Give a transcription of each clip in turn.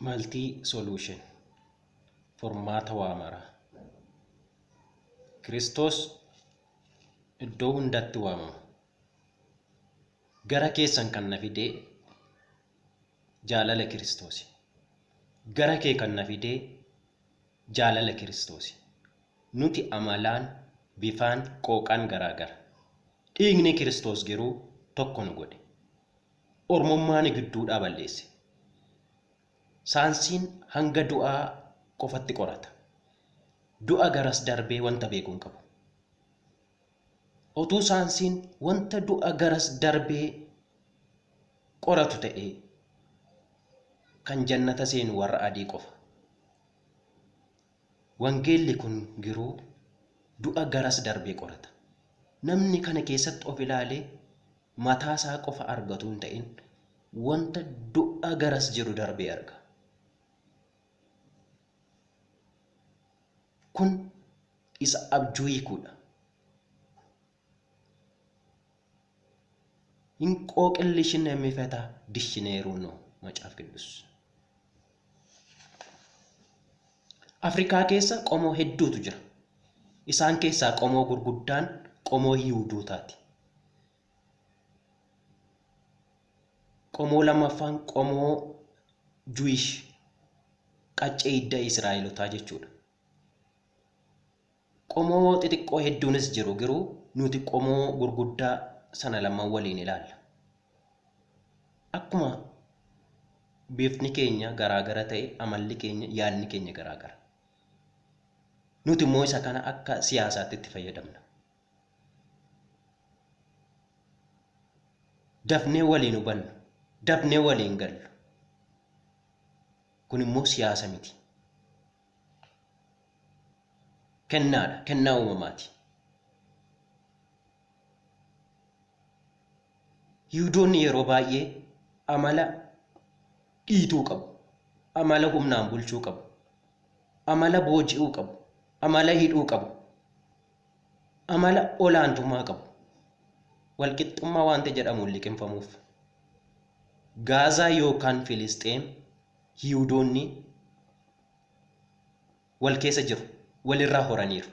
Multi solution furmaata waa maraa. Kiristoos iddoo hundatti waamama. Gara keessan kan na fidee jaalala Kiristoosi. Gara kee kan na fidee jaalala Kiristoosi. Nuti amalaan, bifaan, qooqaan garaagara. Dhiigni Kiristoos garuu tokko nu godhe. Ormummaan gidduudhaa balleesse. Saansiin hanga du'aa qofatti qorata. Du'a garas darbee wanta beekuu hin qabu. Otuu saansiin wanta du'a garas darbee qoratu ta'ee kan jannata seenu warra adii qofa. Wangeelli kun garuu du'a garas darbee qorata. Namni kana keessatti of ilaalee mataa isaa qofa argatu hin ta'in wanta du'a garas jiru darbee arga. Kun isa abjuu hiikuudha. Hinqooqillishin የሚፈታ ዲክሽነሪ ነው መጽሐፍ ቅዱስ። Afrikaa keessa qomoo hedduutu jira. Isaan keessaa qomoo gurguddaan qomoo Yihuudootaati. Qomoo lammaffaan qomoo Jewish qaccee hidda Israa'elootaa jechuudha. Qomoo xixiqqoo hedduunis jiru garuu nuti qomoo gurguddaa sana lamaan waliin ilaalla. Akkuma bifni keenya garaagara ta'e amalli keenya yaadni keenya garaagara. Nuti immoo isa kana akka siyaasaatti itti fayyadamna. Dafnee waliin hubannu, dafnee waliin gallu. Kun immoo siyaasa miti. Kennaadha, kennaa uumamaati. Yihuudoonni yeroo baay'ee amala dhiituu qabu, amala humnaan bulchuu qabu, amala booji'uu qabu, amala hidhuu qabu, amala olaantummaa qabu. Walqixxummaa wanta jedhamuun liqimfamuuf. Gaazaa yookaan Filisxeem Yihuudoonni wal keessa jiru, walirraa horaniiru.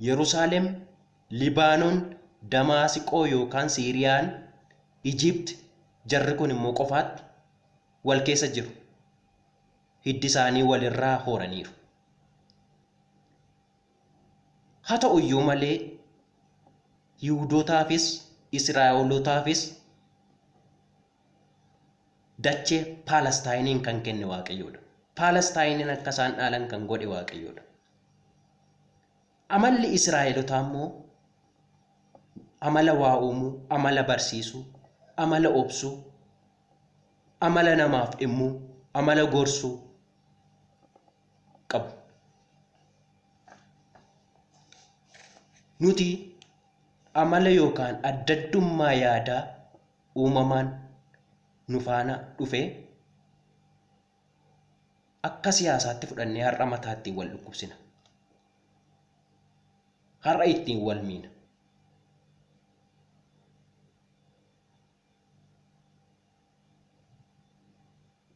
Yerusaalem, Libaanoon, Damaasiqoo yookaan Siiriyaan, Ijipt jarri kun immoo qofaatti wal keessa jiru. Hiddi isaanii walirraa horaniiru. Haa ta'u iyyuu malee Yihuudootaafis Israa'elootaafis dachee Paalestaayiniin kan kenne Waaqayyoodha. Paalestaayiniin akka isaan dhaalan kan godhe Waaqayyoodha. Amalli Israa'elootaa immoo amala waa uumuu, amala barsiisuu, amala obsuu, amala namaaf dhimmuu, amala gorsuu qabu. Nuti amala yookaan addaddummaa yaadaa uumamaan nu faana dhufe akka siyaasaatti fudhannee har'a mataa ittiin wal dhukkubsina. Har'a ittiin wal miina.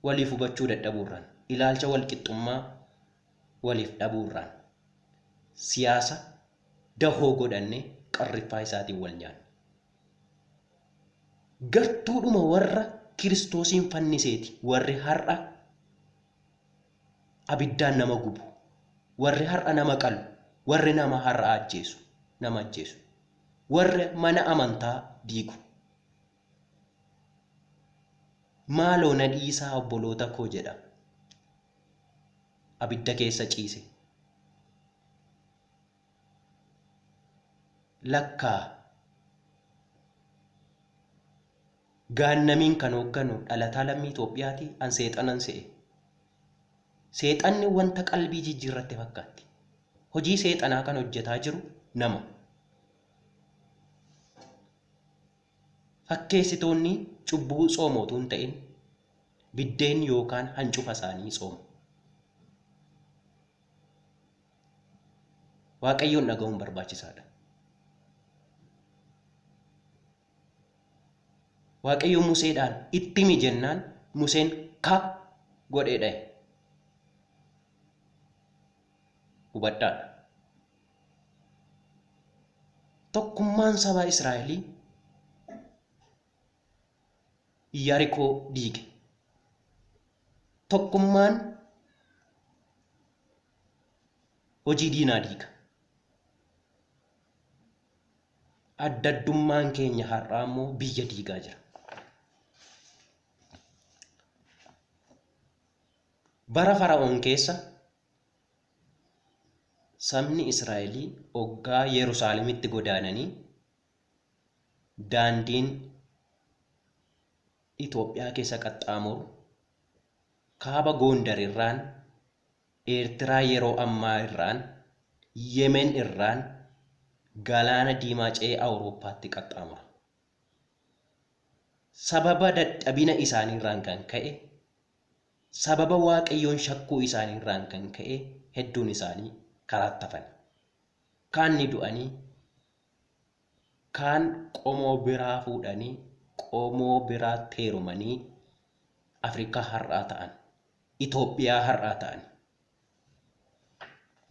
Waliif hubachuu dadhabuurraan, ilaalcha walqixxummaa waliif dhabuurraan siyaasa dahoo godhannee qarriffaa isaatiin wal nyaanna. Gartuudhuma warra Kiristoosiin fanniseeti warri har'a abiddaan nama gubu, warri har'a nama qalu, warri nama har'a ajjeesu, warri mana amantaa diigu. Maaloo na dhiisaa obboloota koo jedha. Abidda keessa ciise. Lakkaa gaannamiin kan hoogganu dhalataa lammii Itoophiyaati. An seexanan se'e. Seexanni wanta qalbii jijjiirratti fakkaatti. Hojii seexanaa kan hojjetaa jiru nama. Fakkeessitoonni cubbuu soomootu hin ta'in biddeen yookaan hancufa isaanii soomu. Waaqayyoon dhaga'uun barbaachisaadha. Waaqayyo Museedhaan itti himi jennaan Museen Afrikaa godhee dhaye. Hubadhaadha. Tokkummaan saba Israa'elii Yarikoo diige. Tokkummaan hojii diinaa diiga. Addaddummaan keenya har'aa immoo biyya diigaa jira. Bara Fara'oon keessa sabni Israa'elii hoggaa Yerusaalemitti godaananii daandiin Itoophiyaa keessa qaxxaamuru kaaba Gondar irraan, Eertiraa yeroo ammaa irraan, Yemen irraan Galaana Diimaa ce'ee Awurooppaatti qaxxaamura. Sababa dadhabina isaaniirraan kan ka'e, sababa Waaqayyoon shakkuu isaaniirraan kan ka'e hedduun isaanii karaatti hafan. Kaan ni du'anii, kaan qomoo biraa fuudhanii, qomoo biraa heerumanii Afrikaa har'aa ta'an, Itoophiyaa har'aa ta'an.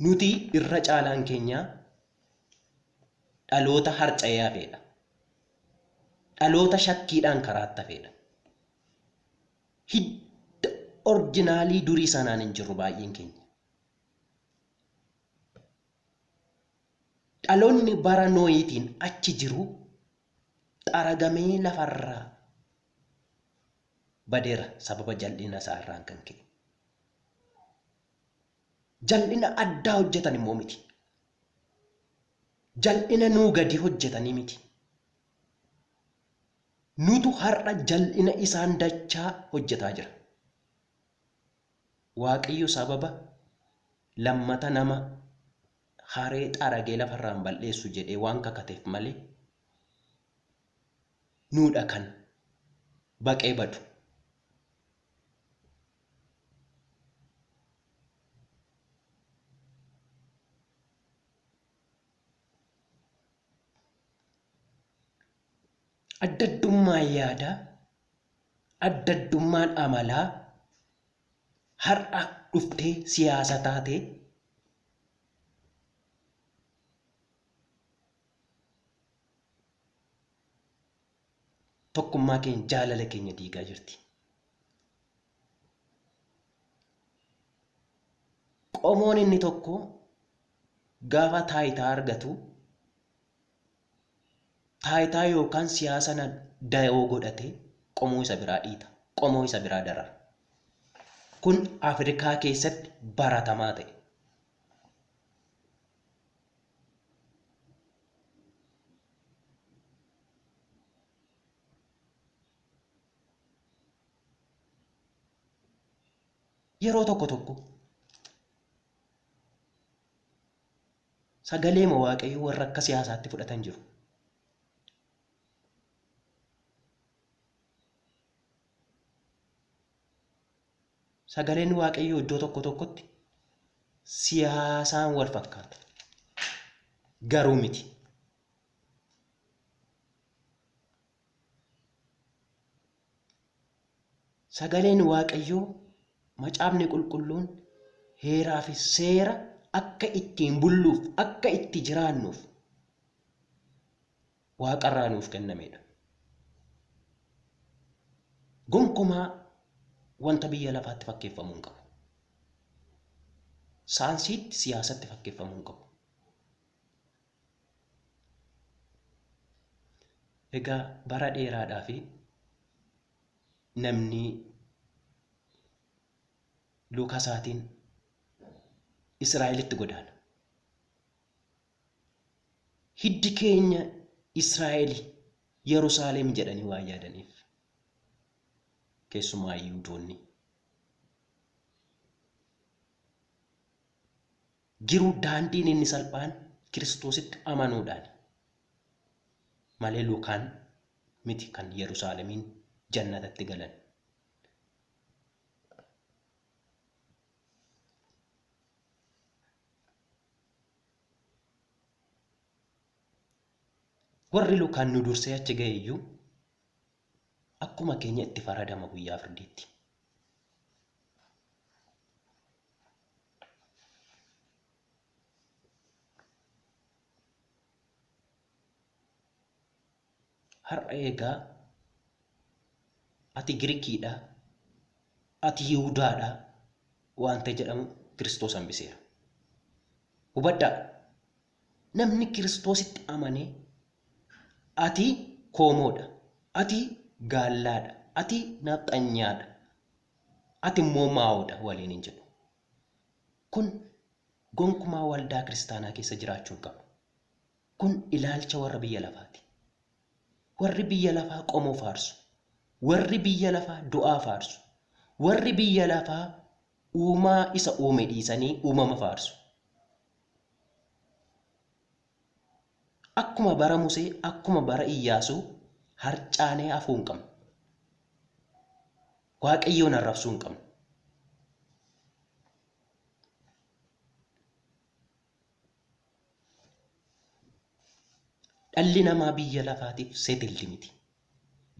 Nuti irra caalaan keenya dhaloota harca'ee hafeedha. Dhaloota shakkiidhaan karaatti hafeedha. Hidda orjinaalii durii sanaan hin jirru baay'een keenya. Dhaloonni bara Nooyitiin achi jiru xaragamee lafarraa badeera sababa jal'ina isaarraan kan ka'e. Jal'ina addaa hojjetan immoo miti. Jal'ina nuu gadi hojjetanii miti. Nutu har'a jal'ina isaan dachaa hojjetaa jira. Waaqayyo sababa lammata nama haree xaragee lafarraan balleessu jedhee waan kakateef malee nuudha kan baqee badu. Addaddummaan yaadaa, addaddummaan amalaa har'a dhuftee siyaasa taatee tokkummaa keenya, jaalala keenya diigaa jirti. Qomoon inni tokko gaafa taayitaa argatu, taayitaa yookaan siyaasa dayoo godhatee qomoo isa biraa dhiita, qomoo isa biraa darara. Kun Afrikaa keessatti baratamaa ta'e. Yeroo tokko sagalee Waaqayyoo warra akka siyaasaatti fudhatan jiru. Sagaleen Waaqayyoo iddoo tokkotti siyaasaan wal fakkaata. Garuu miti. Sagaleen Waaqayyoo macaafni qulqulluun heeraa fi seera akka ittiin bulluuf, akka itti jiraannuuf Waaqarraa nuuf kennamedha. Gonkumaa wanta biyya lafaatti fakkeeffamuu hin qabu. Saayinsiitti, siyaasatti fakkeeffamuu hin qabu. Egaa bara dheeraadhaa fi namni luka isaatiin Israa'elitti godaana. Hiddi keenya Israa'el Yerusaalem jedhanii waan yaadaniif. Keessumaa Yihuudoonni. Giruu daandiin inni salphaan Kiristoositti amanuudhaan malee lukaan miti kan Yerusaalemiin jannatatti galan. Warri lukaan nu dursee achi ga'e iyyuu akkuma keenya itti faradama guyyaa firdiitti. har'a egaa ati Giriikiidha, ati Yihudaadha wanta jedhamu Kiristoos hambiseera. Hubadhaa, namni Kiristoositti amane ati koomoodha, ati gaallaadha, ati nafxanyaadha, ati immoo maa'oodha waliin hin jedhu. Kun gonkumaa waldaa kiristaanaa keessa jiraachuu hin qabu. Kun ilaalcha warra biyya lafaati. Warri biyya lafaa qomoo faarsu, warri biyya lafaa du'aa faarsu, warri biyya lafaa uumaa isa uume dhiisanii uumama faarsu. Akkuma bara Musee, akkuma bara Iyyaasuu harcaanee hafuu hin qabnu. Waaqayyoon arrabsuu hin qabnu. Dhalli namaa biyya lafaatiif seetilli miti,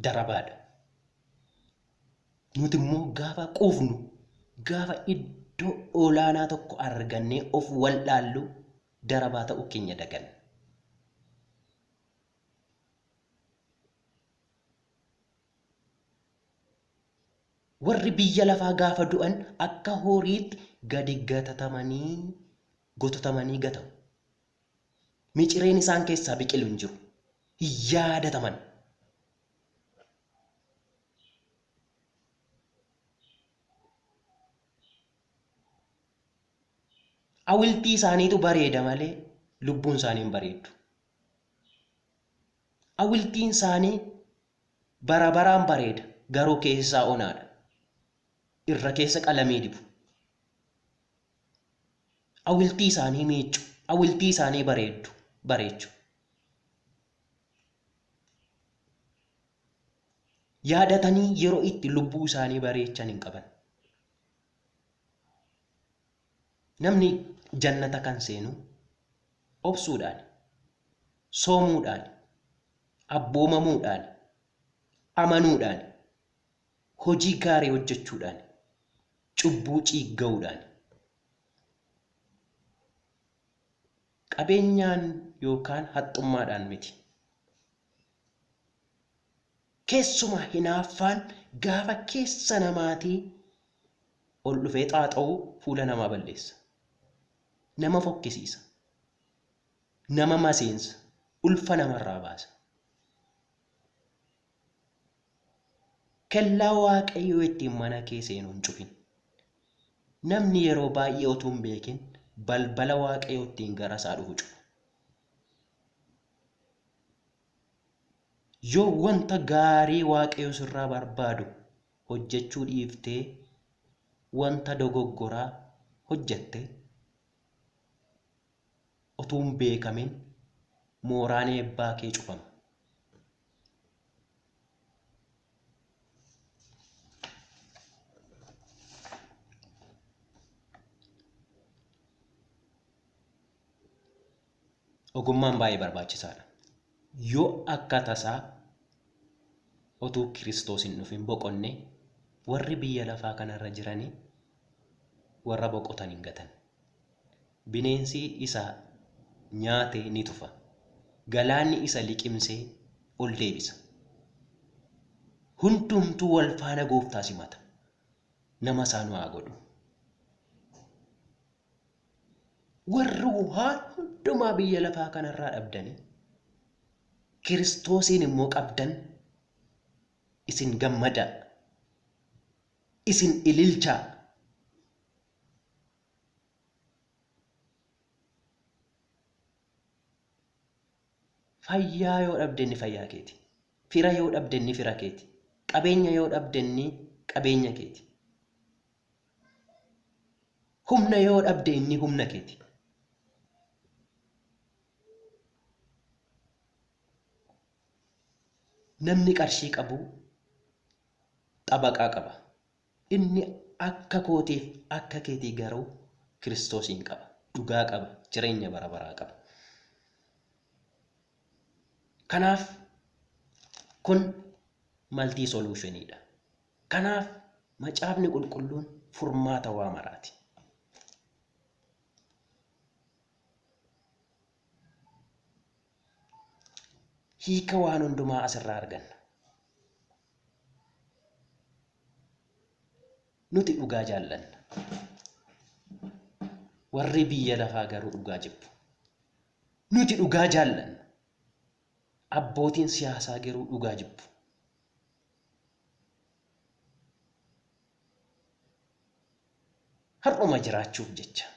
darabaadha. Nuti immoo gaafa quufnu, gaafa iddoo olaanaa tokko argannee of wallaallu darabaa ta'uu keenya daganna. Warri biyya lafaa gaafa du'an akka horiitti gadi gototamanii gatamu. Micireen isaan keessaa biqilu hin jiru. Hin yaadataman. Awwiltii isaaniitu bareeda malee lubbuun isaanii hin bareeddu. Awwiltiin isaanii bara baraan bareeda, garuu keessaa onaadha. Irra keessa qalamee dibu. Awwiltii isaanii miiccu, awwiltii isaanii bareechu. Yaadatanii yeroo itti lubbuu isaanii bareechan hin qaban. Namni jannata kan seenu obsuudhaan, soomuudhaan, abboomamuudhaan, amanuudhaan, hojii gaarii hojjechuudhaan, cubbuu ciigga'uudhaan. Qabeenyaan yookaan haxxummaadhaan miti. Keessumaa hinaaffaan gaafa keessa namaatii ol dhufee xaaxa'uu fuula namaa balleessa. Nama fokkisiisa. Nama maseensa. Ulfa namarraa baasa. Kellaa Waaqayyoo ittiin mana kee seenuu hin cufin. Namni yeroo baay'ee utuu hin beekin balbala Waaqayyoo ittiin gara isaa dhufu cufa. Yoo wanta gaarii Waaqayyo sirraa barbaadu hojjechuu dhiiftee wanta dogoggoraa hojjette utuu hin beekamin mooraan eebbaa kee cufama. Ogummaan baay'ee barbaachisaadha. Yoo akka tasaa utuu Kiristoos hin dhufin boqonne warri biyya lafaa kanarra jiranii warra boqotan hin gatan. Bineensi isa nyaate ni tufa. Galaanni isa liqimsee ol deebisa. Hundumtuu wal faana gooftaa simata. Nama isaanu haa godhu. Warri waan hundumaa biyya lafaa kanarraa dhabdanii Kiristoosiin immoo qabdan isin gammada, isin ililchaa. Fayyaa yoo dhabde inni fayyaa keeti. Fira yoo dhabde inni fira keeti. Qabeenya yoo dhabde inni qabeenya keeti. Humna yoo dhabde inni humna keeti. Namni qarshii qabu xabaqaa qaba. Inni akka kootiif akka keetii garuu Kiristoosiin qaba. Dhugaa qaba. Jireenya bara baraa qaba. Kanaaf kun maltii soluushiniidha. Kanaaf macaafni qulqulluun furmaata waa maraati. hiika waan hundumaa asirraa arganna. Nuti dhugaa jaallanna. Warri biyya lafaa garuu dhugaa jibbu. Nuti dhugaa jaallanna. Abbootiin siyaasaa garuu dhugaa jibbu. Har'uma jiraachuuf jecha.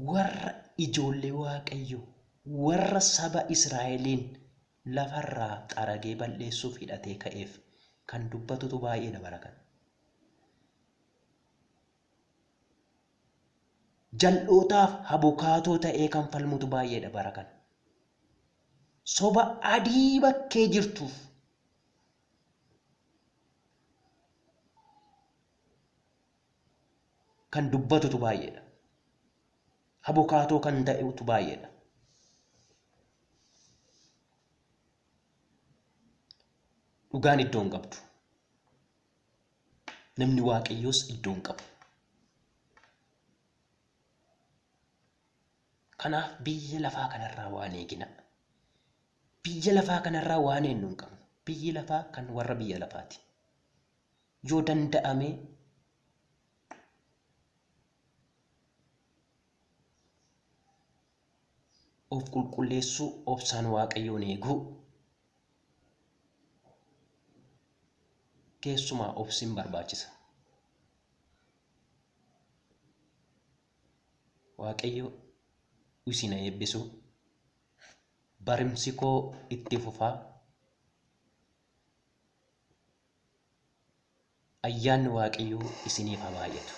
Warra ijoollee Waaqayyoo, warra saba Israa'eliin lafarraa xaragee balleessuuf hidhatee ka'eef kan dubbatutu baay'eedha bara kana. Jal'ootaaf abukaatoo ta'ee kan falmutu baay'eedha bara kana. Soba adii bakkee jirtuuf kan dubbatutu baay'eedha. Abukaatoo kan ta'etu baay'eedha. Dhugaan iddoo hin qabdu. Namni Waaqayyoos iddoo hin qabu. Kanaaf biyya lafaa kanarraa waan eegina. Biyya lafaa kanarraa waan eenyu hin qabnu. Biyyi lafaa kan warra biyya lafaati. Yoo danda'ame of qulqulleessuu, obsaan Waaqayyoon eeguu, keessumaa obsiin barbaachisa. Waaqayyo isin eebbisu. Barumsi koo itti fufaa. Ayyaanni Waaqayyoo isiniif haa baay'atu.